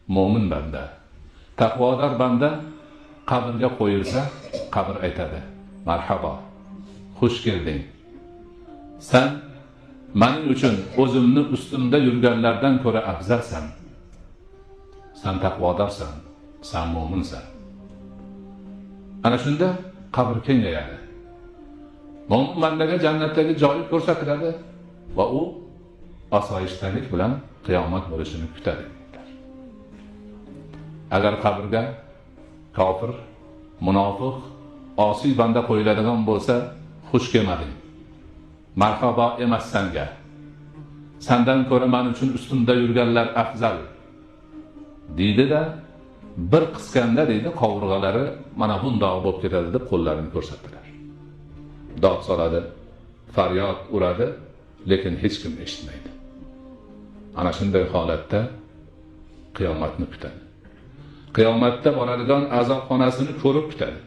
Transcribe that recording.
mo'min banda, taqvodor banda qabrga qo'yilsa, qabr aytadi: marhabo, xush kelding. Sen mening uchun o'zimni ustimda yurganlardan ko'ra afzalsan. Sen taqvodorsan, sen mo'minsan. Ana shunda qabr kengayadi. Mo'min bandaga jannatdagi joyi ko'rsatiladi va u osoyishtalik bilan qiyomat bo'lishini kutadi. Agar qabrga kofir, munofiq, osiy banda qo'yiladigan bo'lsa, xush kelmading. Marhabo emas senga. Sendan ko'ra men uchun ustimda yurganlar afzal. Deydi-da, bir qisqanda deydi, qovurg'alari mana bundoq bo'lib ketadi deb qo'llarini ko'rsatdilar. Dod soladi, faryod uradi, lekin hech kim eshitmaydi. Ana shunday holatda qiyomatni kutadi. Qiyomatda boradigan azobxonasini ko'rib kutadi.